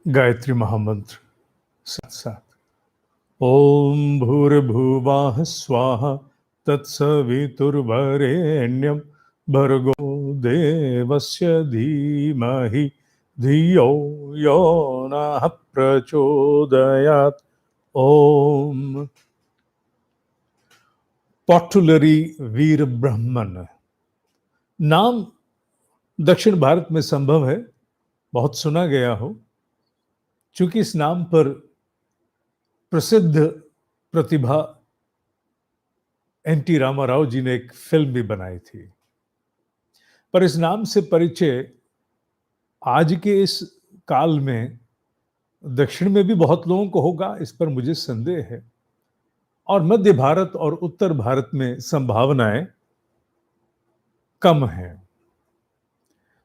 गायत्री महामंत्र साथ साथ। ओम भूर्भुवः स्वाहा तत्सवितुर्वरेण्यं भर्गो देवस्य धीमहि धियो यो नः प्रचोदयात्। ओम पॉटुलरी वीर ब्राह्मण नाम दक्षिण भारत में संभव है बहुत सुना गया हो, चूंकि इस नाम पर प्रसिद्ध प्रतिभा एन टी रामाराव जी ने एक फिल्म भी बनाई थी। पर इस नाम से परिचय आज के इस काल में दक्षिण में भी बहुत लोगों को होगा, इस पर मुझे संदेह है। और मध्य भारत और उत्तर भारत में संभावनाएं कम हैं।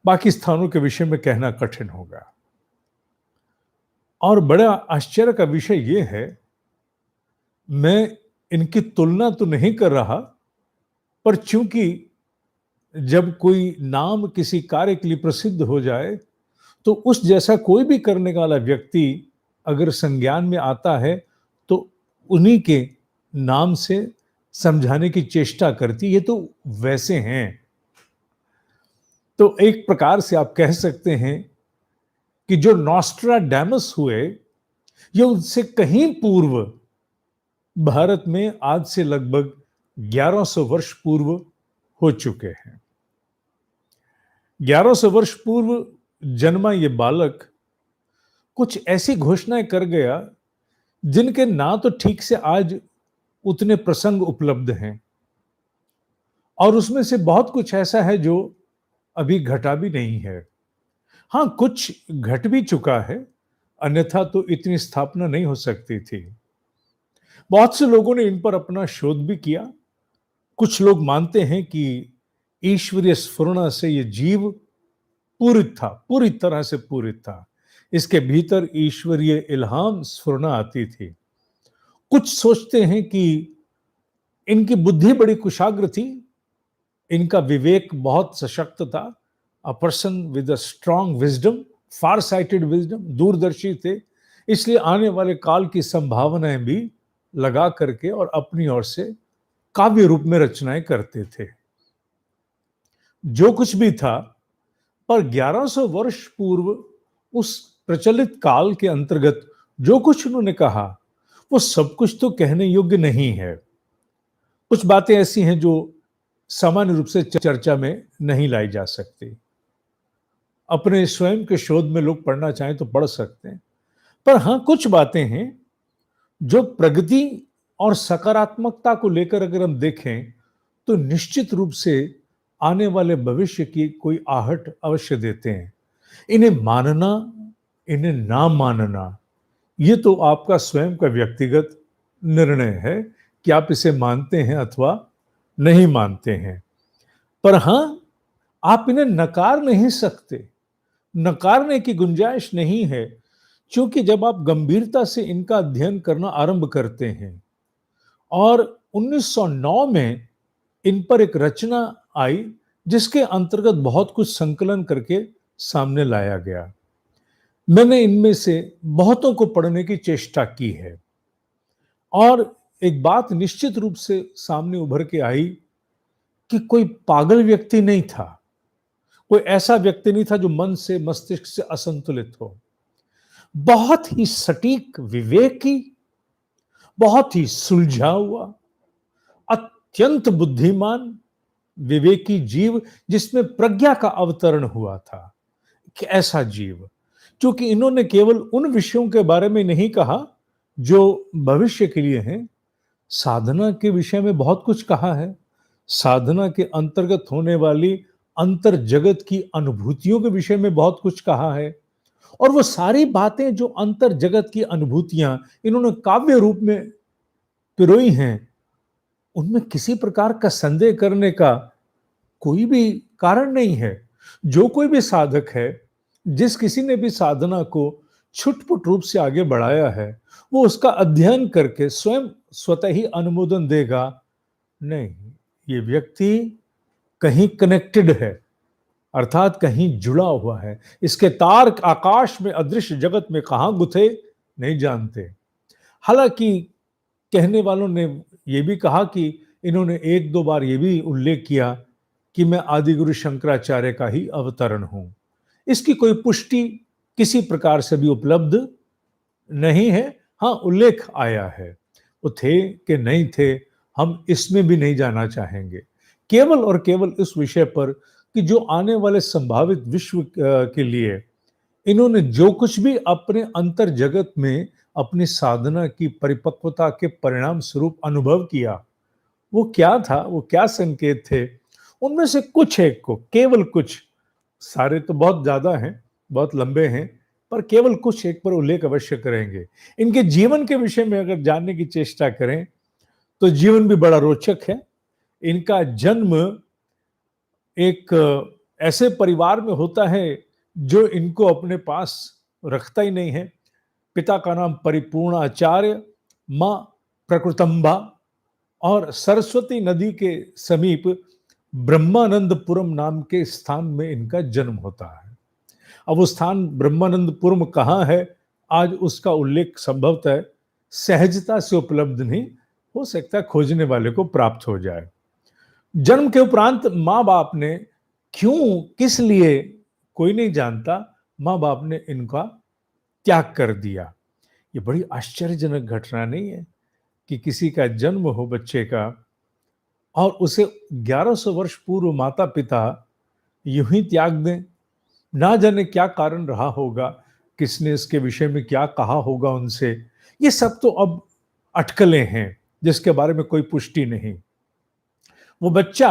बाकी स्थानों के विषय में कहना कठिन होगा। और बड़ा आश्चर्य का विषय यह है, मैं इनकी तुलना तो नहीं कर रहा, पर चूंकि जब कोई नाम किसी कार्य के लिए प्रसिद्ध हो जाए तो उस जैसा कोई भी करने वाला व्यक्ति अगर संज्ञान में आता है तो उन्हीं के नाम से समझाने की चेष्टा करती, ये तो वैसे हैं। तो एक प्रकार से आप कह सकते हैं कि जो नॉस्ट्राडामस हुए, ये उनसे कहीं पूर्व भारत में आज से लगभग 1100 वर्ष पूर्व हो चुके हैं। 1100 वर्ष पूर्व जन्मा ये बालक कुछ ऐसी घोषणाएं कर गया जिनके ना तो ठीक से आज उतने प्रसंग उपलब्ध हैं, और उसमें से बहुत कुछ ऐसा है जो अभी घटा भी नहीं है। हां, कुछ घट भी चुका है, अन्यथा तो इतनी स्थापना नहीं हो सकती थी। बहुत से लोगों ने इन पर अपना शोध भी किया। कुछ लोग मानते हैं कि ईश्वरीय स्फुरणा से ये जीव पूरित था, पूरी तरह से पूरित था। इसके भीतर ईश्वरीय इल्हाम स्फुरणा आती थी। कुछ सोचते हैं कि इनकी बुद्धि बड़ी कुशाग्र थी, इनका विवेक बहुत सशक्त था। A person with a strong wisdom, far sighted wisdom, दूरदर्शी थे, इसलिए आने वाले काल की संभावनाएं भी लगा करके और अपनी ओर से काव्य रूप में रचनाएं करते थे। जो कुछ भी था, पर 1100 वर्ष पूर्व उस प्रचलित काल के अंतर्गत जो कुछ उन्होंने कहा वो सब कुछ तो कहने योग्य नहीं है। कुछ बातें ऐसी हैं जो सामान्य रूप से चर्चा में नहीं लाई जा सकती। अपने स्वयं के शोध में लोग पढ़ना चाहें तो पढ़ सकते हैं, पर हां, कुछ बातें हैं जो प्रगति और सकारात्मकता को लेकर अगर हम देखें तो निश्चित रूप से आने वाले भविष्य की कोई आहट अवश्य देते हैं। इन्हें मानना, इन्हें ना मानना, ये तो आपका स्वयं का व्यक्तिगत निर्णय है कि आप इसे मानते हैं अथवा नहीं मानते हैं। पर हां, आप इन्हें नकार नहीं सकते, नकारने की गुंजाइश नहीं है, क्योंकि जब आप गंभीरता से इनका अध्ययन करना आरंभ करते हैं, और 1909 में इन पर एक रचना आई जिसके अंतर्गत बहुत कुछ संकलन करके सामने लाया गया। मैंने इनमें से बहुतों को पढ़ने की चेष्टा की है, और एक बात निश्चित रूप से सामने उभर के आई कि कोई पागल व्यक्ति नहीं था, कोई ऐसा व्यक्ति नहीं था जो मन से, मस्तिष्क से असंतुलित हो। बहुत ही सटीक विवेकी, बहुत ही सुलझा हुआ, अत्यंत बुद्धिमान विवेकी जीव जिसमें प्रज्ञा का अवतरण हुआ था। कि ऐसा जीव, क्योंकि इन्होंने केवल उन विषयों के बारे में नहीं कहा जो भविष्य के लिए हैं, साधना के विषय में बहुत कुछ कहा है। साधना के अंतर्गत होने वाली अंतर जगत की अनुभूतियों के विषय में बहुत कुछ कहा है, और वो सारी बातें जो अंतर जगत की अनुभूतियां इन्होंने काव्य रूप में पिरोई हैं, उनमें किसी प्रकार का संदेह करने का कोई भी कारण नहीं है। जो कोई भी साधक है, जिस किसी ने भी साधना को छुटपुट रूप से आगे बढ़ाया है, वो उसका अध्ययन करके स्वयं स्वतः ही अनुमोदन देगा, नहीं, ये व्यक्ति कहीं कनेक्टेड है, अर्थात कहीं जुड़ा हुआ है। इसके तार आकाश में अदृश्य जगत में कहाँ गुथे नहीं जानते। हालांकि कहने वालों ने यह भी कहा कि इन्होंने एक दो बार यह भी उल्लेख किया कि मैं आदिगुरु शंकराचार्य का ही अवतरण हूं। इसकी कोई पुष्टि किसी प्रकार से भी उपलब्ध नहीं है। हाँ, उल्लेख आया है। वो थे कि नहीं थे, हम इसमें भी नहीं जाना चाहेंगे। केवल और केवल इस विषय पर कि जो आने वाले संभावित विश्व के लिए इन्होंने जो कुछ भी अपने अंतर जगत में अपनी साधना की परिपक्वता के परिणाम स्वरूप अनुभव किया, वो क्या था, वो क्या संकेत थे, उनमें से कुछ एक को, केवल कुछ, सारे तो बहुत ज्यादा हैं, बहुत लंबे हैं, पर केवल कुछ एक पर उल्लेख अवश्य करेंगे। इनके जीवन के विषय में अगर जानने की चेष्टा करें तो जीवन भी बड़ा रोचक है। इनका जन्म एक ऐसे परिवार में होता है जो इनको अपने पास रखता ही नहीं है। पिता का नाम परिपूर्ण आचार्य, मां प्रकृतंबा, और सरस्वती नदी के समीप ब्रह्मानंदपुरम नाम के स्थान में इनका जन्म होता है। अब वो स्थान ब्रह्मानंदपुरम कहाँ है, आज उसका उल्लेख संभवतः सहजता से उपलब्ध नहीं हो सकता, खोजने वाले को प्राप्त हो जाए। जन्म के उपरांत माँ बाप ने क्यों, किस लिए, कोई नहीं जानता, माँ बाप ने इनका त्याग कर दिया। ये बड़ी आश्चर्यजनक घटना नहीं है कि किसी का जन्म हो बच्चे का और उसे 1100 वर्ष पूर्व माता पिता यूं ही त्याग दें। ना जाने क्या कारण रहा होगा, किसने इसके विषय में क्या कहा होगा उनसे। ये सब तो अब अटकलें हैं जिसके बारे में कोई पुष्टि नहीं। वो बच्चा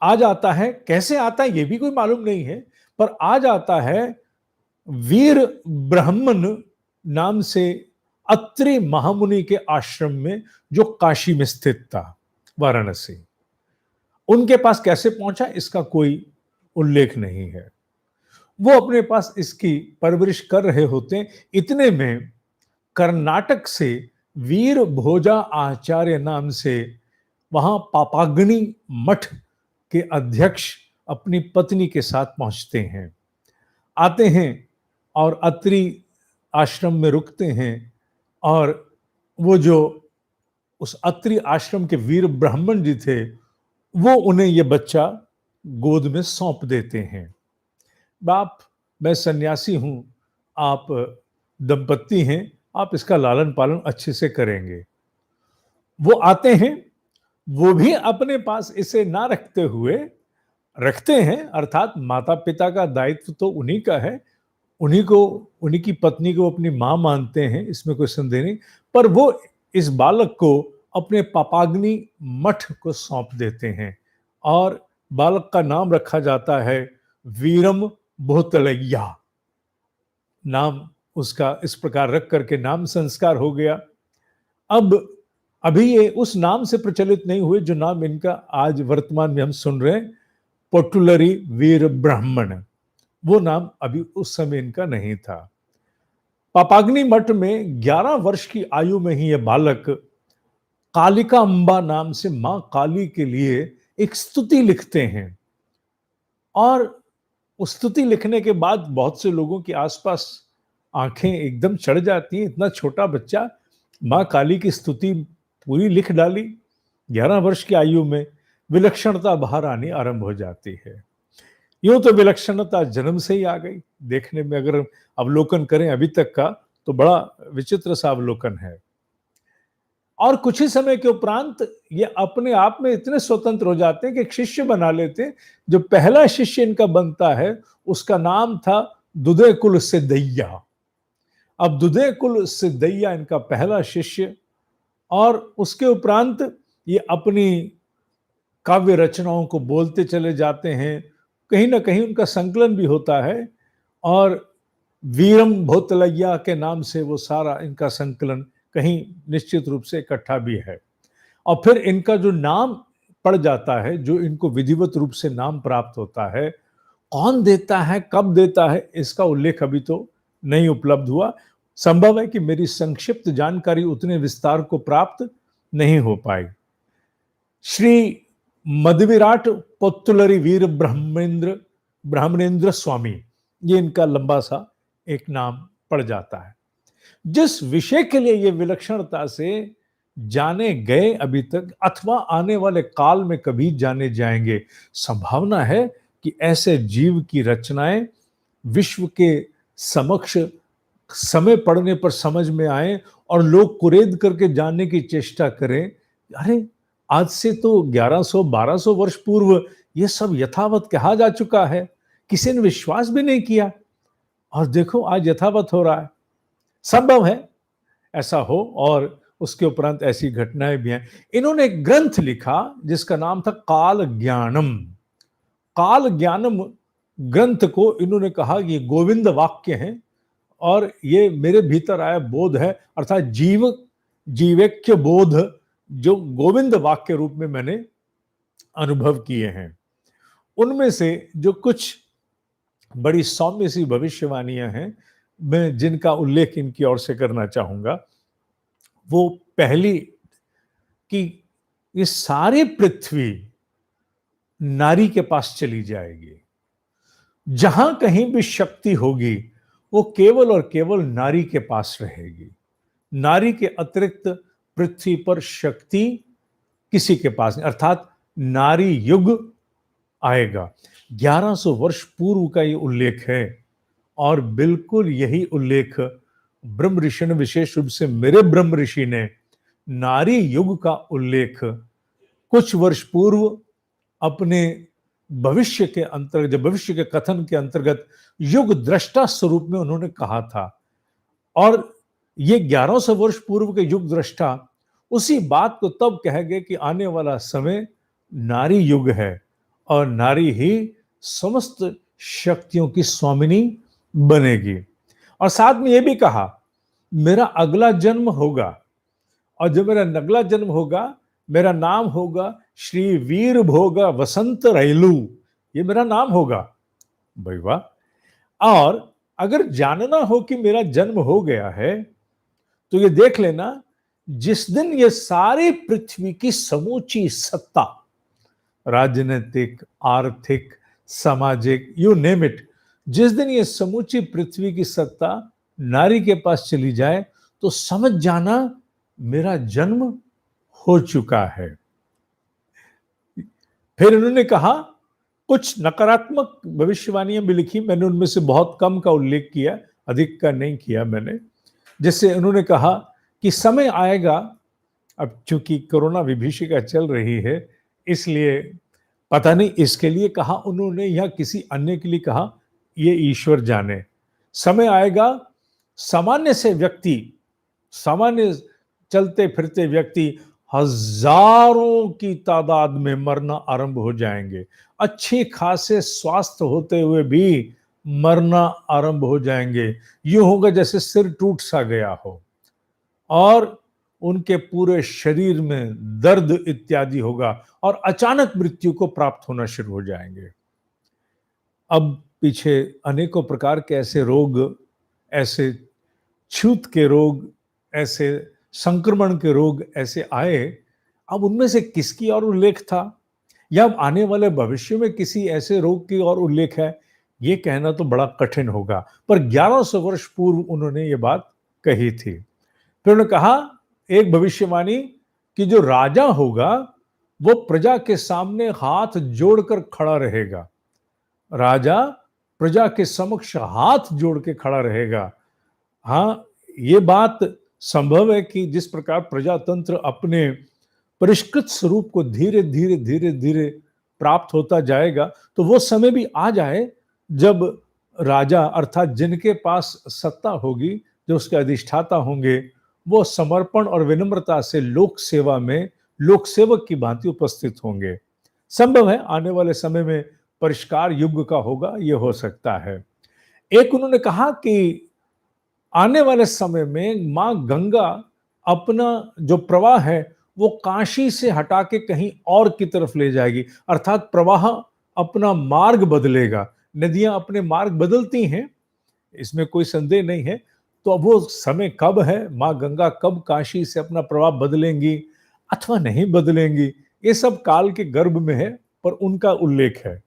आ जाता है, कैसे आता है ये भी कोई मालूम नहीं है, पर आ जाता है वीर ब्राह्मण नाम से अत्रि महामुनि के आश्रम में, जो काशी में स्थित था, वाराणसी। उनके पास कैसे पहुंचा इसका कोई उल्लेख नहीं है। वो अपने पास इसकी परवरिश कर रहे होते, इतने में कर्नाटक से वीर भोजा आचार्य नाम से वहां पापाग्नि मठ के अध्यक्ष अपनी पत्नी के साथ पहुंचते हैं, आते हैं और अत्रि आश्रम में रुकते हैं। और वो जो उस अत्रि आश्रम के वीर ब्राह्मण जी थे, वो उन्हें ये बच्चा गोद में सौंप देते हैं। बाप, मैं सन्यासी हूं, आप दंपत्ति हैं, आप इसका लालन पालन अच्छे से करेंगे। वो आते हैं, वो भी अपने पास इसे ना रखते हुए रखते हैं, अर्थात माता पिता का दायित्व तो उन्हीं का है, उन्हीं को, उन्हीं की पत्नी को अपनी मां मानते हैं, इसमें कोई संदेह नहीं। पर वो इस बालक को अपने पापाग्नि मठ को सौंप देते हैं और बालक का नाम रखा जाता है वीरम भोतलैया। नाम उसका इस प्रकार रख करके नाम संस्कार हो गया। अब अभी ये उस नाम से प्रचलित नहीं हुए जो नाम इनका आज वर्तमान में हम सुन रहे हैं, पोटुलरी वीर ब्राह्मण, वो नाम अभी उस समय इनका नहीं था। पापाग्नि मठ में 11 वर्ष की आयु में ही यह बालक कालिका अंबा नाम से मां काली के लिए एक स्तुति लिखते हैं। और उस स्तुति लिखने के बाद बहुत से लोगों के आसपास आंखें एकदम चढ़ जाती हैं। इतना छोटा बच्चा मां काली की स्तुति पूरी लिख डाली 11 वर्ष की आयु में। विलक्षणता बाहर आनी आरंभ हो जाती है। यूं तो विलक्षणता जन्म से ही आ गई, देखने में अगर अवलोकन करें अभी तक का तो बड़ा विचित्र सा अवलोकन है। और कुछ ही समय के उपरांत ये अपने आप में इतने स्वतंत्र हो जाते हैं कि एक शिष्य बना लेते हैं। जो पहला शिष्य इनका बनता है उसका नाम था दुदय कुल सिद्धैया। अब दुदय कुल सिद्धैया इनका पहला शिष्य, और उसके उपरांत ये अपनी काव्य रचनाओं को बोलते चले जाते हैं। कहीं ना कहीं उनका संकलन भी होता है और वीरम भोतलैया के नाम से वो सारा इनका संकलन कहीं निश्चित रूप से इकट्ठा भी है। और फिर इनका जो नाम पड़ जाता है, जो इनको विधिवत रूप से नाम प्राप्त होता है, कौन देता है, कब देता है, इसका उल्लेख अभी तो नहीं उपलब्ध हुआ। संभव है कि मेरी संक्षिप्त जानकारी उतने विस्तार को प्राप्त नहीं हो पाई। श्री मदविराट पोत्तुलरी वीर ब्राह्मणेंद्र स्वामी, ये इनका लंबा सा एक नाम पड़ जाता है। जिस विषय के लिए ये विलक्षणता से जाने गए अभी तक अथवा आने वाले काल में कभी जाने जाएंगे, संभावना है कि ऐसे जीव की रचनाएं विश्व के समक्ष समय पड़ने पर समझ में आए और लोग कुरेद करके जानने की चेष्टा करें, अरे आज से तो 1100-1200 वर्ष पूर्व ये सब यथावत कहा जा चुका है, किसी ने विश्वास भी नहीं किया और देखो आज यथावत हो रहा है। संभव है ऐसा हो और उसके उपरांत ऐसी घटनाएं भी हैं। इन्होंने एक ग्रंथ लिखा जिसका नाम था काल ज्ञानम। काल ज्ञानम ग्रंथ को इन्होंने कहा ये गोविंद वाक्य हैं और ये मेरे भीतर आया बोध है, अर्थात जीवैक्य बोध जो गोविंद वाक्य रूप में मैंने अनुभव किए हैं। उनमें से जो कुछ बड़ी सौम्य सी भविष्यवाणियां हैं, मैं जिनका उल्लेख इनकी ओर से करना चाहूंगा। वो पहली कि ये सारी पृथ्वी नारी के पास चली जाएगी, जहां कहीं भी शक्ति होगी वो केवल और केवल नारी के पास रहेगी। नारी के अतिरिक्त पृथ्वी पर शक्ति किसी के पास नहीं, अर्थात नारी युग आएगा। 1100 वर्ष पूर्व का ये उल्लेख है और बिल्कुल यही उल्लेख ब्रह्म ऋषि ने, विशेष रूप से मेरे ब्रह्म ऋषि ने नारी युग का उल्लेख कुछ वर्ष पूर्व अपने भविष्य के अंतर्गत, भविष्य के कथन के अंतर्गत युग दृष्टा स्वरूप में उन्होंने कहा था। और ये 1100 वर्ष पूर्व के युग दृष्टा उसी बात को तब कह गए कि आने वाला समय नारी युग है और नारी ही समस्त शक्तियों की स्वामिनी बनेगी। और साथ में यह भी कहा मेरा अगला जन्म होगा और जब मेरा अगला जन्म होगा मेरा नाम होगा श्री वीर भोगा वसंत रैलू, ये मेरा नाम होगा। भाई वाह। और अगर जानना हो कि मेरा जन्म हो गया है तो ये देख लेना, जिस दिन ये सारी पृथ्वी की समूची सत्ता, राजनीतिक, आर्थिक, सामाजिक, यू नेम इट, जिस दिन ये समूची पृथ्वी की सत्ता नारी के पास चली जाए तो समझ जाना मेरा जन्म हो चुका है। फिर उन्होंने कहा कुछ नकारात्मक भविष्यवाणियां भी लिखी, मैंने उनमें से बहुत कम का उल्लेख किया, अधिक का नहीं किया मैंने। जैसे उन्होंने कहा कि समय आएगा, अब चूंकि कोरोना विभीषिका चल रही है इसलिए पता नहीं इसके लिए कहा उन्होंने या किसी अन्य के लिए कहा, ये ईश्वर जाने। समय आएगा सामान्य से व्यक्ति, सामान्य चलते फिरते व्यक्ति हजारों की तादाद में मरना आरंभ हो जाएंगे, अच्छे खासे स्वास्थ्य होते हुए भी मरना आरंभ हो जाएंगे। यूं होगा जैसे सिर टूट सा गया हो और उनके पूरे शरीर में दर्द इत्यादि होगा और अचानक मृत्यु को प्राप्त होना शुरू हो जाएंगे। अब पीछे अनेकों प्रकार के ऐसे रोग, ऐसे छूत के रोग, ऐसे संक्रमण के रोग ऐसे आए, अब उनमें से किसकी और उल्लेख था या अब आने वाले भविष्य में किसी ऐसे रोग की और उल्लेख है, ये कहना तो बड़ा कठिन होगा। पर 1100 वर्ष पूर्व उन्होंने ये बात कही थी। फिर उन्होंने कहा एक भविष्यवाणी कि जो राजा होगा वो प्रजा के सामने हाथ जोड़कर खड़ा रहेगा। राजा प्रजा के समक्ष हाथ जोड़ के खड़ा रहेगा। हाँ, ये बात संभव है कि जिस प्रकार प्रजातंत्र अपने परिष्कृत स्वरूप को धीरे धीरे धीरे धीरे प्राप्त होता जाएगा, तो वो समय भी आ जाए जब राजा अर्थात जिनके पास सत्ता होगी, जो उसके अधिष्ठाता होंगे, वो समर्पण और विनम्रता से लोक सेवा में लोक सेवक की भांति उपस्थित होंगे। संभव है आने वाले समय में परिष्कार युग का होगा, ये हो सकता है। एक उन्होंने कहा कि आने वाले समय में मां गंगा अपना जो प्रवाह है वो काशी से हटा के कहीं और की तरफ ले जाएगी, अर्थात प्रवाह अपना मार्ग बदलेगा। नदियां अपने मार्ग बदलती हैं, इसमें कोई संदेह नहीं है। तो अब वो समय कब है, मां गंगा कब काशी से अपना प्रवाह बदलेंगी अथवा नहीं बदलेंगी, ये सब काल के गर्भ में है, पर उनका उल्लेख है।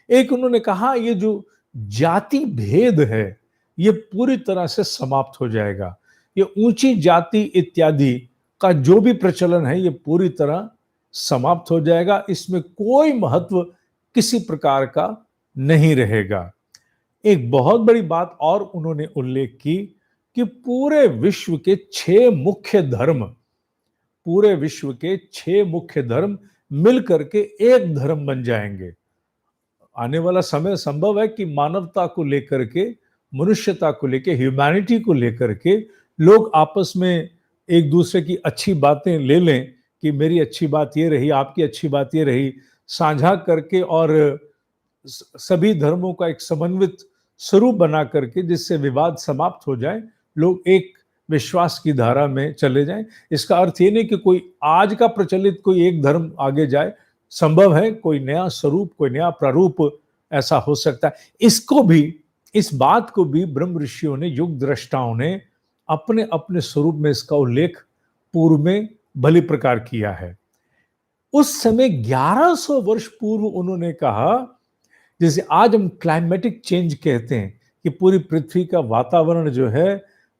एक उन्होंने कहा, ये जो जाति भेद है, ये पूरी तरह से समाप्त हो जाएगा। ये ऊंची जाति इत्यादि का जो भी प्रचलन है, ये पूरी तरह समाप्त हो जाएगा। इसमें कोई महत्व किसी प्रकार का नहीं रहेगा। एक बहुत बड़ी बात और उन्होंने उल्लेख की कि पूरे विश्व के 6 मुख्य धर्म मिल करके एक धर्म बन जाएंगे। आने वाला समय संभव है कि मानवता को लेकर के, मनुष्यता को लेकर, ह्यूमैनिटी को लेकर के लोग आपस में एक दूसरे की अच्छी बातें ले लें कि मेरी अच्छी बात ये रही, आपकी अच्छी बात ये रही, साझा करके और सभी धर्मों का एक समन्वित स्वरूप बना करके जिससे विवाद समाप्त हो जाए, लोग एक विश्वास की धारा में चले जाएं। इसका अर्थ ये नहीं कि कोई आज का प्रचलित कोई एक धर्म आगे जाए, संभव है कोई नया स्वरूप, कोई नया प्रारूप ऐसा हो सकता है। इस बात को भी ब्रह्म ऋषियों ने, युग दृष्टाओं ने अपने अपने स्वरूप में इसका उल्लेख पूर्व में भली प्रकार किया है। उस समय 1100 वर्ष पूर्व उन्होंने कहा, जैसे आज हम क्लाइमेटिक चेंज कहते हैं कि पूरी पृथ्वी का वातावरण जो है,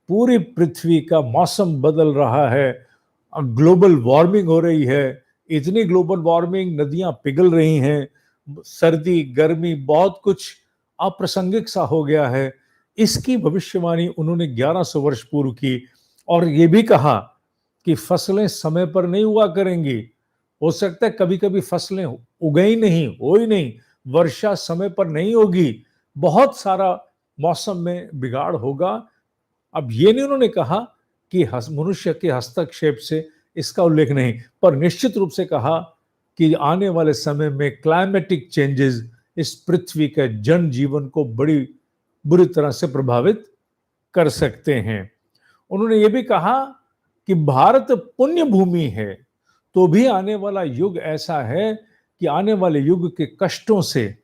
पूरी पृथ्वी का मौसम बदल रहा है, ग्लोबल वार्मिंग हो रही है, इतनी ग्लोबल वार्मिंग, नदियां पिघल रही हैं, सर्दी गर्मी बहुत कुछ अप्रासंगिक सा हो गया है। इसकी भविष्यवाणी उन्होंने 1100 वर्ष पूर्व की, और ये भी कहा कि फसलें समय पर नहीं हुआ करेंगी। हो सकता है कभी कभी फसलें उगे ही नहीं, हो ही नहीं, वर्षा समय पर नहीं होगी, बहुत सारा मौसम में बिगाड़ होगा। अब ये नहीं उन्होंने कहा कि मनुष्य के हस्तक्षेप से इसका उल्लेख नहीं, पर निश्चित रूप से कहा कि आने वाले समय में क्लाइमेटिक चेंजेस इस पृथ्वी के जनजीवन को बड़ी बुरी तरह से प्रभावित कर सकते हैं। उन्होंने ये भी कहा कि भारत पुण्य भूमि है, तो भी आने वाला युग ऐसा है कि आने वाले युग के कष्टों से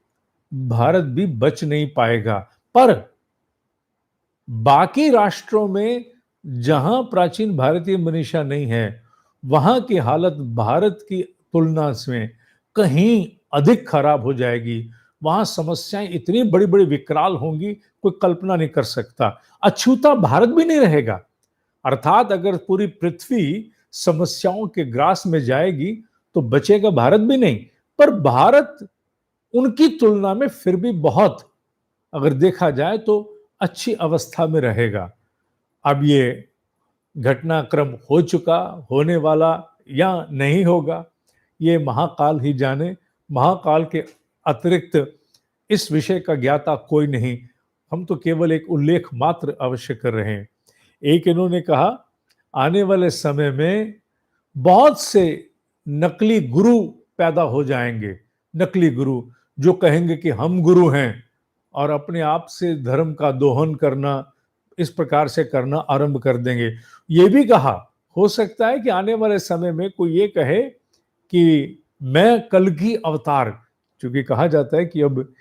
भारत भी बच नहीं पाएगा। पर बाकी राष्ट्रों में जहां प्राचीन भारतीय मनीषा नहीं है, वहां की हालत भारत की तुलना में कहीं अधिक खराब हो जाएगी। वहां समस्याएं इतनी बड़ी बड़ी विकराल होंगी, कोई कल्पना नहीं कर सकता। अछूता भारत भी नहीं रहेगा। अर्थात अगर पूरी पृथ्वी समस्याओं के ग्रास में जाएगी तो बचेगा भारत भी नहीं। पर भारत उनकी तुलना में फिर भी बहुत, अगर देखा जाए तो अच्छी अवस्था में रहेगा। अब ये घटनाक्रम हो चुका, होने वाला या नहीं होगा, ये महाकाल ही जाने। महाकाल के अतिरिक्त इस विषय का ज्ञाता कोई नहीं, हम तो केवल एक उल्लेख मात्र अवश्य कर रहे हैं। एक इन्होंने कहा, आने वाले समय में बहुत से नकली गुरु पैदा हो जाएंगे। नकली गुरु जो कहेंगे कि हम गुरु हैं और अपने आप से धर्म का दोहन करना, इस प्रकार से करना आरंभ कर देंगे। ये भी कहा, हो सकता है कि आने वाले समय में कोई ये कहे कि मैं कल की अवतार, क्योंकि कहा जाता है कि अब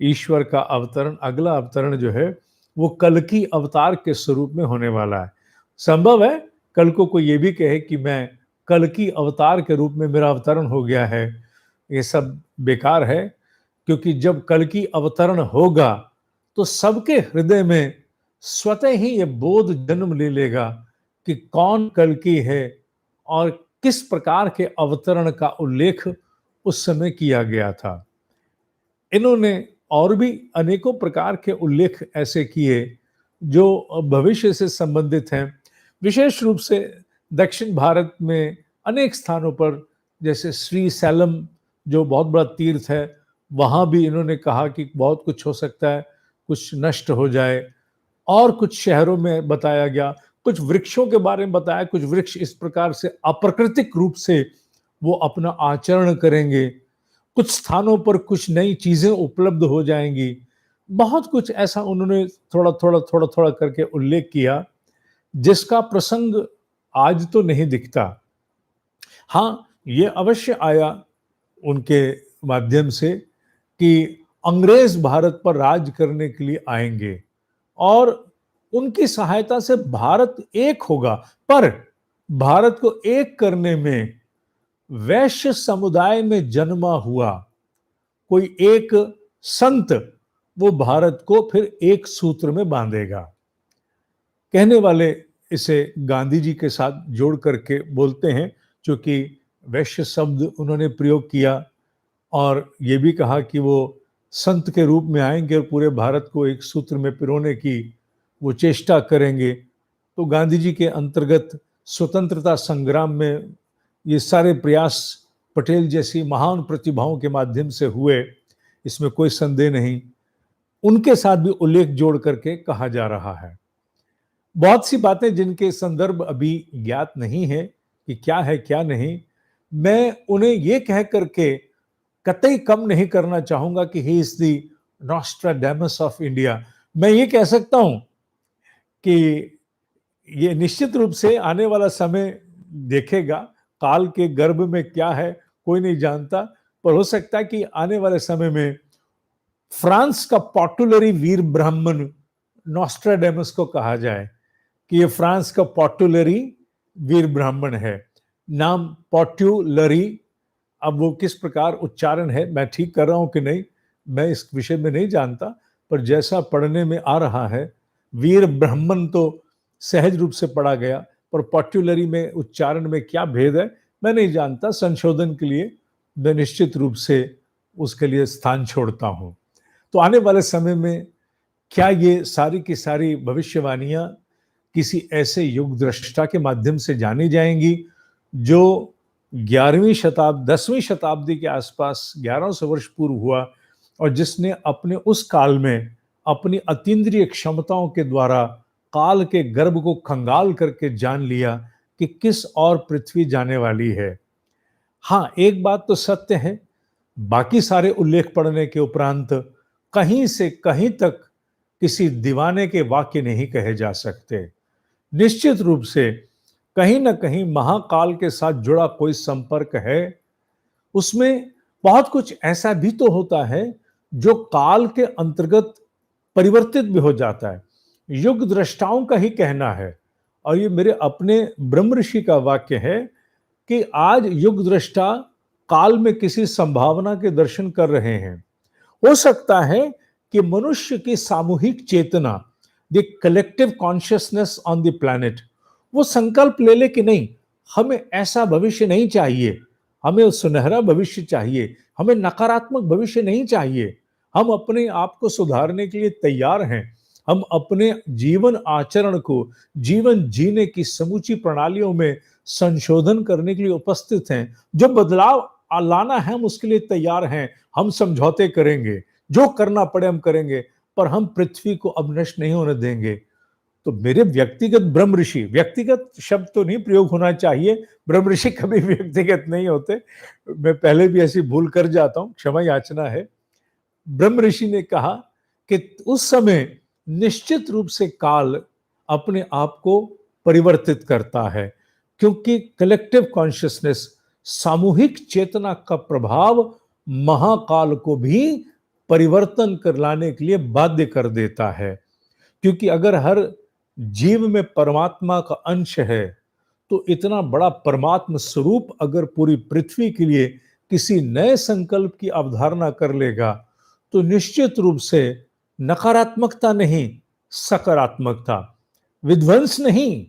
ईश्वर का अवतरण, अगला अवतरण जो है वो कल की अवतार के स्वरूप में होने वाला है। संभव है कल को कोई ये भी कहे कि मैं कल की अवतार के रूप में मेरा अवतरण हो गया है। ये सब बेकार है, क्योंकि जब कल की अवतरण होगा तो सबके हृदय में स्वतः ही ये बोध जन्म ले लेगा कि कौन कल की है और किस प्रकार के अवतरण का उल्लेख उस समय किया गया था। इन्होंने और भी अनेकों प्रकार के उल्लेख ऐसे किए जो भविष्य से संबंधित हैं। विशेष रूप से दक्षिण भारत में अनेक स्थानों पर, जैसे श्री सैलम जो बहुत बड़ा तीर्थ है, वहां भी इन्होंने कहा कि बहुत कुछ हो सकता है, कुछ नष्ट हो जाए। और कुछ शहरों में बताया गया, कुछ वृक्षों के बारे में बताया, कुछ वृक्ष इस प्रकार से अप्राकृतिक रूप से वो अपना आचरण करेंगे। कुछ स्थानों पर कुछ नई चीजें उपलब्ध हो जाएंगी। बहुत कुछ ऐसा उन्होंने थोड़ा थोड़ा करके उल्लेख किया, जिसका प्रसंग आज तो नहीं दिखता। हाँ, ये अवश्य आया उनके माध्यम से कि अंग्रेज भारत पर राज करने के लिए आएंगे और उनकी सहायता से भारत एक होगा। पर भारत को एक करने में वैश्य समुदाय में जन्मा हुआ कोई एक संत वो भारत को फिर एक सूत्र में बांधेगा। कहने वाले इसे गांधी जी के साथ जोड़ करके बोलते हैं, क्योंकि वैश्य शब्द उन्होंने प्रयोग किया और ये भी कहा कि वो संत के रूप में आएंगे और पूरे भारत को एक सूत्र में पिरोने की वो चेष्टा करेंगे। तो गांधी जी के अंतर्गत स्वतंत्रता संग्राम में ये सारे प्रयास पटेल जैसी महान प्रतिभाओं के माध्यम से हुए, इसमें कोई संदेह नहीं। उनके साथ भी उल्लेख जोड़ करके कहा जा रहा है। बहुत सी बातें जिनके संदर्भ अभी ज्ञात नहीं है कि क्या है क्या नहीं, मैं उन्हें ये कह करके कतई कम नहीं करना चाहूंगा कि he is the Nostradamus of India. मैं ये कह सकता हूं कि ये निश्चित रूप से आने वाला समय देखेगा, काल के गर्भ में क्या है कोई नहीं जानता, पर हो सकता है कि आने वाले समय में फ्रांस का पॉटुलरी वीर ब्राह्मण नॉस्ट्राडेमस को कहा जाए कि ये फ्रांस का पॉटुलरी वीर ब्राह्मण है। नाम पॉट्युलरी, अब वो किस प्रकार उच्चारण है, मैं ठीक कर रहा हूं कि नहीं, मैं इस विषय में नहीं जानता, पर जैसा पढ़ने में आ रहा है, वीर ब्राह्मण तो सहज रूप से पढ़ा गया, पर पॉट्युलरी में उच्चारण में क्या भेद है मैं नहीं जानता। संशोधन के लिए मैं निश्चित रूप से उसके लिए स्थान छोड़ता हूं। तो आने वाले समय में क्या ये सारी की सारी भविष्यवाणियां किसी ऐसे युग दृष्टा के माध्यम से जानी जाएंगी जो 11वीं शताब्दी 10वीं शताब्दी के आसपास 1100 वर्ष पूर्व हुआ, और जिसने अपने उस काल में अपनी अतीन्द्रिय क्षमताओं के द्वारा काल के गर्भ को खंगाल करके जान लिया कि किस और पृथ्वी जाने वाली है। हाँ, एक बात तो सत्य है, बाकी सारे उल्लेख पढ़ने के उपरांत कहीं से कहीं तक किसी दीवाने के वाक्य नहीं कहे जा सकते। निश्चित रूप से कहीं ना कहीं महाकाल के साथ जुड़ा कोई संपर्क है। उसमें बहुत कुछ ऐसा भी तो होता है जो काल के अंतर्गत परिवर्तित भी हो जाता है। युग दृष्टाओं का ही कहना है, और ये मेरे अपने ब्रह्म ऋषि का वाक्य है कि आज युग दृष्टा काल में किसी संभावना के दर्शन कर रहे हैं। हो सकता है कि मनुष्य की सामूहिक चेतना, the collective consciousness on the planet, वो संकल्प ले ले कि नहीं, हमें ऐसा भविष्य नहीं चाहिए, हमें सुनहरा भविष्य चाहिए, हमें नकारात्मक भविष्य नहीं चाहिए, हम अपने आप को सुधारने के लिए तैयार हैं, हम अपने जीवन आचरण को, जीवन जीने की समूची प्रणालियों में संशोधन करने के लिए उपस्थित हैं। जो बदलाव लाना है हम उसके लिए तैयार हैं, हम समझौते करेंगे, जो करना पड़े हम करेंगे, पर हम पृथ्वी को अब नष्ट नहीं होने देंगे। तो मेरे व्यक्तिगत ब्रह्म ऋषि, व्यक्तिगत शब्द तो नहीं प्रयोग होना चाहिए, ब्रह्म ऋषि कभी व्यक्तिगत नहीं होते, मैं पहले भी ऐसी भूल कर जाता हूं, क्षमा याचना है। ब्रह्म ऋषि ने कहा कि उस समय निश्चित रूप से काल अपने आप को परिवर्तित करता है, क्योंकि कलेक्टिव कॉन्शियसनेस, सामूहिक चेतना का प्रभाव महाकाल को भी परिवर्तन कर लाने के लिए बाध्य कर देता है। क्योंकि अगर हर जीव में परमात्मा का अंश है, तो इतना बड़ा परमात्मा स्वरूप अगर पूरी पृथ्वी के लिए किसी नए संकल्प की अवधारणा कर लेगा, तो निश्चित रूप से नकारात्मकता नहीं, सकारात्मकता, विध्वंस नहीं,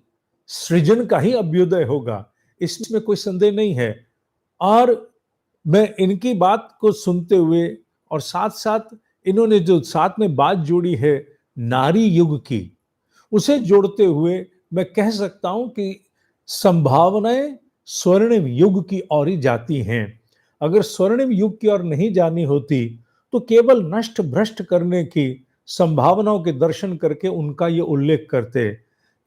सृजन का ही अभ्युदय होगा, इसमें कोई संदेह नहीं है। और मैं इनकी बात को सुनते हुए और साथ साथ इन्होंने जो साथ में बात जोड़ी है नारी युग की, उसे जोड़ते हुए मैं कह सकता हूं कि संभावनाएं स्वर्णिम युग की ओर ही जाती हैं। अगर स्वर्णिम युग की ओर नहीं जानी होती तो केवल नष्ट भ्रष्ट करने की संभावनाओं के दर्शन करके उनका ये उल्लेख करते।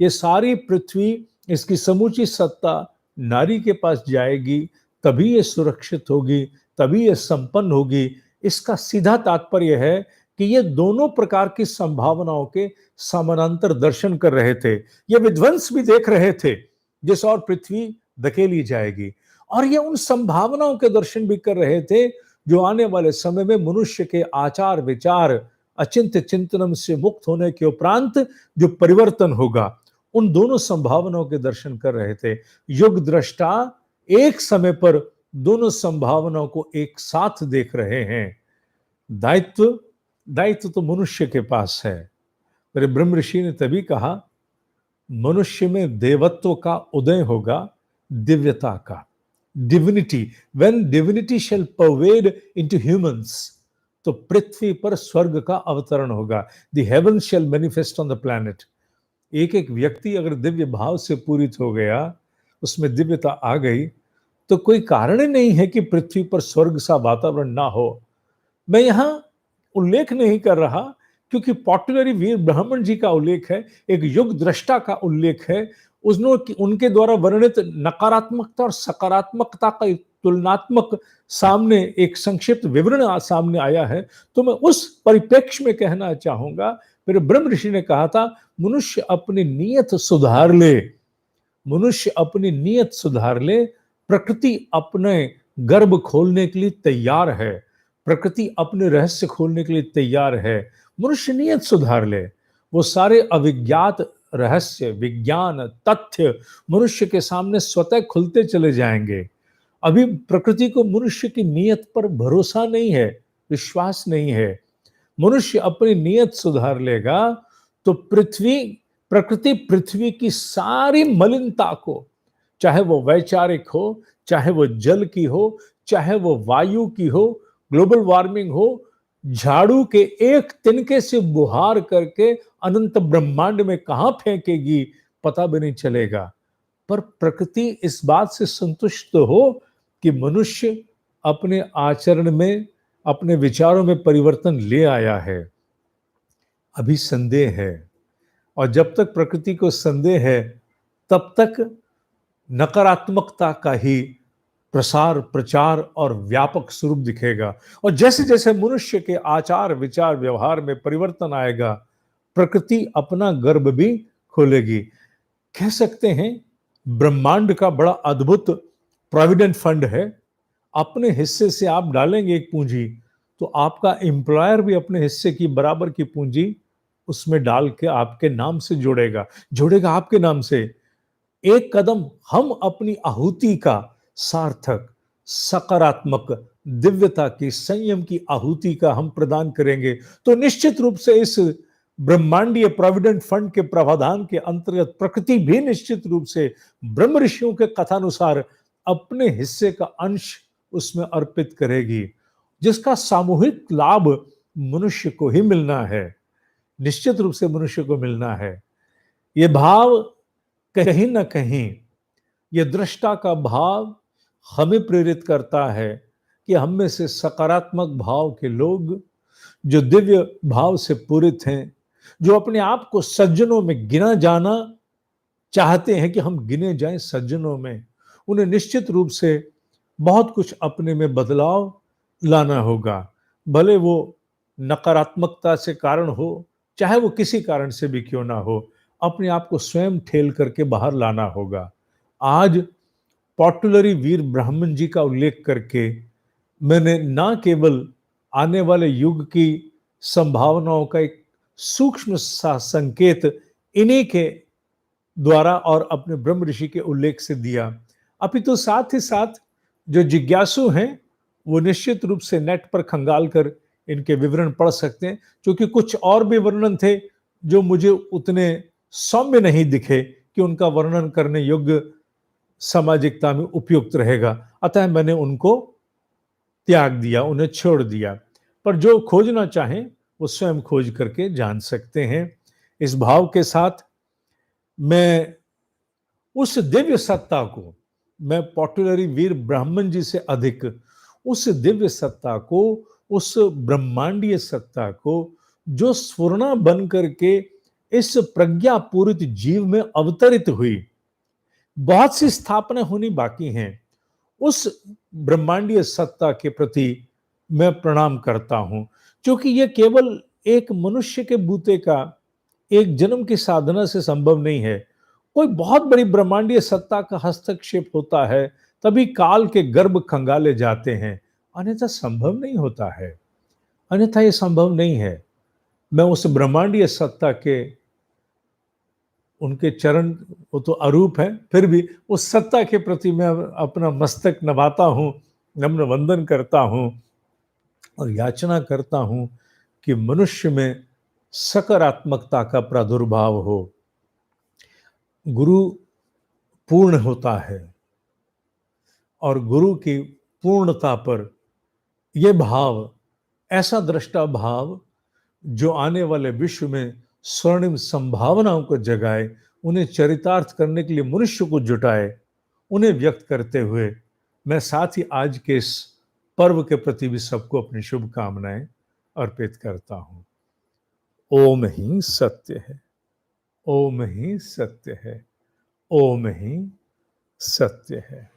ये सारी पृथ्वी, इसकी समूची सत्ता नारी के पास जाएगी, तभी ये सुरक्षित होगी, तभी ये संपन्न होगी। इसका सीधा तात्पर्य है कि ये दोनों प्रकार की संभावनाओं के समानांतर दर्शन कर रहे थे। ये विध्वंस भी देख रहे थे जिस और पृथ्वी धकेली जाएगी, और ये उन संभावनाओं के दर्शन भी कर रहे थे जो आने वाले समय में मनुष्य के आचार विचार अचिंत्य चिंतनम से मुक्त होने के उपरांत जो परिवर्तन होगा, उन दोनों संभावनाओं के दर्शन कर रहे थे। युग दृष्टा एक समय पर दोनों संभावनाओं को एक साथ देख रहे हैं। दायित्व दायित्व तो मनुष्य के पास है। मेरे ब्रह्म ऋषि ने तभी कहा, मनुष्य में देवत्व का उदय होगा, दिव्यता का, divinity. When divinity shall pervade into humans, तो पृथ्वी पर स्वर्ग का अवतरण होगा। The heaven shall manifest on the planet. एक एक व्यक्ति अगर दिव्य भाव से पूरित हो गया, उसमें दिव्यता आ गई, तो कोई कारण ही नहीं है कि पृथ्वी पर स्वर्ग सा वातावरण ना हो। मैं यहां उल्लेख नहीं कर रहा क्योंकि पॉपुलरी वीर ब्राह्मण जी का उल्लेख है, एक युग दृष्टा का उल्लेख है। उनके द्वारा वर्णित नकारात्मकता और सकारात्मकता का एक तुलनात्मक सामने एक संक्षिप्त विवरण सामने आया है। तो मैं उस परिप्रेक्ष्य में कहना चाहूंगा, मेरे ब्रह्म ऋषि ने कहा था, मनुष्य अपनी नीयत सुधार ले, मनुष्य अपनी नीयत सुधार ले। प्रकृति अपने गर्भ खोलने के लिए तैयार है, प्रकृति अपने रहस्य खोलने के लिए तैयार है। मनुष्य नीयत सुधार ले, वो सारे अविज्ञात रहस्य, विज्ञान, तथ्य मनुष्य के सामने स्वतः खुलते चले जाएंगे। अभी प्रकृति को मनुष्य की नीयत पर भरोसा नहीं है, विश्वास नहीं है। मनुष्य अपनी नीयत सुधार लेगा तो प्रकृति पृथ्वी की सारी मलिनता को, चाहे वो वैचारिक हो, चाहे वो जल की हो, चाहे वो वायु की हो, ग्लोबल वार्मिंग हो, झाड़ू के एक तिनके से बुहार करके अनंत ब्रह्मांड में कहां फेंकेगी पता भी नहीं चलेगा। पर प्रकृति इस बात से संतुष्ट हो कि मनुष्य अपने आचरण में, अपने विचारों में परिवर्तन ले आया है। अभी संदेह है, और जब तक प्रकृति को संदेह है, तब तक नकारात्मकता का ही प्रसार, प्रचार और व्यापक स्वरूप दिखेगा। और जैसे जैसे मनुष्य के आचार, विचार, व्यवहार में परिवर्तन आएगा, प्रकृति अपना गर्भ भी खोलेगी। कह सकते हैं ब्रह्मांड का बड़ा अद्भुत प्रोविडेंट फंड है। अपने हिस्से से आप डालेंगे एक पूंजी, तो आपका एम्प्लॉयर भी अपने हिस्से की बराबर की पूंजी उसमें डाल के आपके नाम से जोड़ेगा आपके नाम से। एक कदम हम अपनी आहुति का सार्थक, सकारात्मक, दिव्यता की, संयम की आहुति का हम प्रदान करेंगे, तो निश्चित रूप से इस ब्रह्मांडीय प्रोविडेंट फंड के प्रावधान के अंतर्गत प्रकृति भी निश्चित रूप से ब्रह्म ऋषियों के कथानुसार अपने हिस्से का अंश उसमें अर्पित करेगी, जिसका सामूहिक लाभ मनुष्य को ही मिलना है, निश्चित रूप से मनुष्य को मिलना है। यह भाव कहीं ना कहीं, यह दृष्टा का भाव हमें प्रेरित करता है कि हम में से सकारात्मक भाव के लोग, जो दिव्य भाव से पूरित हैं, जो अपने आप को सज्जनों में गिना जाना चाहते हैं कि हम गिने जाएं सज्जनों में, उन्हें निश्चित रूप से बहुत कुछ अपने में बदलाव लाना होगा। भले वो नकारात्मकता से कारण हो, चाहे वो किसी कारण से भी क्यों ना हो, अपने आप को स्वयं ठेल करके बाहर लाना होगा। आज पॉपुलरी वीर ब्राह्मण जी का उल्लेख करके मैंने ना केवल आने वाले युग की संभावनाओं का एक सूक्ष्म सा संकेत इन्हीं के द्वारा और अपने ब्रह्म ऋषि के उल्लेख से दिया, अपितु साथ ही साथ जो जिज्ञासु हैं वो निश्चित रूप से नेट पर खंगाल कर इनके विवरण पढ़ सकते हैं, क्योंकि कुछ और भी वर्णन थे जो मुझे उतने सौम्य नहीं दिखे कि उनका वर्णन करने योग्य सामाजिकता में उपयुक्त रहेगा, अतः मैंने उनको त्याग दिया, उन्हें छोड़ दिया। पर जो खोजना चाहें वो स्वयं खोज करके जान सकते हैं। इस भाव के साथ मैं उस दिव्य सत्ता को, मैं पॉपुलरी वीर ब्राह्मण जी से अधिक उस दिव्य सत्ता को, उस ब्रह्मांडीय सत्ता को, जो स्फुरना बन करके इस प्रज्ञा पूरित जीव में अवतरित हुई, बहुत सी स्थापना होनी बाकी हैं, उस ब्रह्मांडीय सत्ता के प्रति मैं प्रणाम करता हूं, क्योंकि यह केवल एक मनुष्य के बूते का, एक जन्म की साधना से संभव नहीं है। कोई बहुत बड़ी ब्रह्मांडीय सत्ता का हस्तक्षेप होता है, तभी काल के गर्भ खंगाले जाते हैं, अन्यथा संभव नहीं होता है, अन्यथा यह संभव नहीं है। मैं उस ब्रह्मांडीय सत्ता के उनके चरण वो तो अरूप है, फिर भी उस सत्ता के प्रति मैं अपना मस्तक नवाता हूँ, नम्र वंदन करता हूँ और याचना करता हूँ कि मनुष्य में सकारात्मकता का प्रादुर्भाव हो। गुरु पूर्ण होता है और गुरु की पूर्णता पर यह भाव, ऐसा दृष्टा भाव जो आने वाले विश्व में स्वर्णिम संभावनाओं को जगाए, उन्हें चरितार्थ करने के लिए मनुष्य को जुटाए, उन्हें व्यक्त करते हुए मैं साथ ही आज के इस पर्व के प्रति भी सबको अपनी शुभकामनाएं अर्पित करता हूं। ओम ही सत्य है, ओम ही सत्य है, ओम ही सत्य है।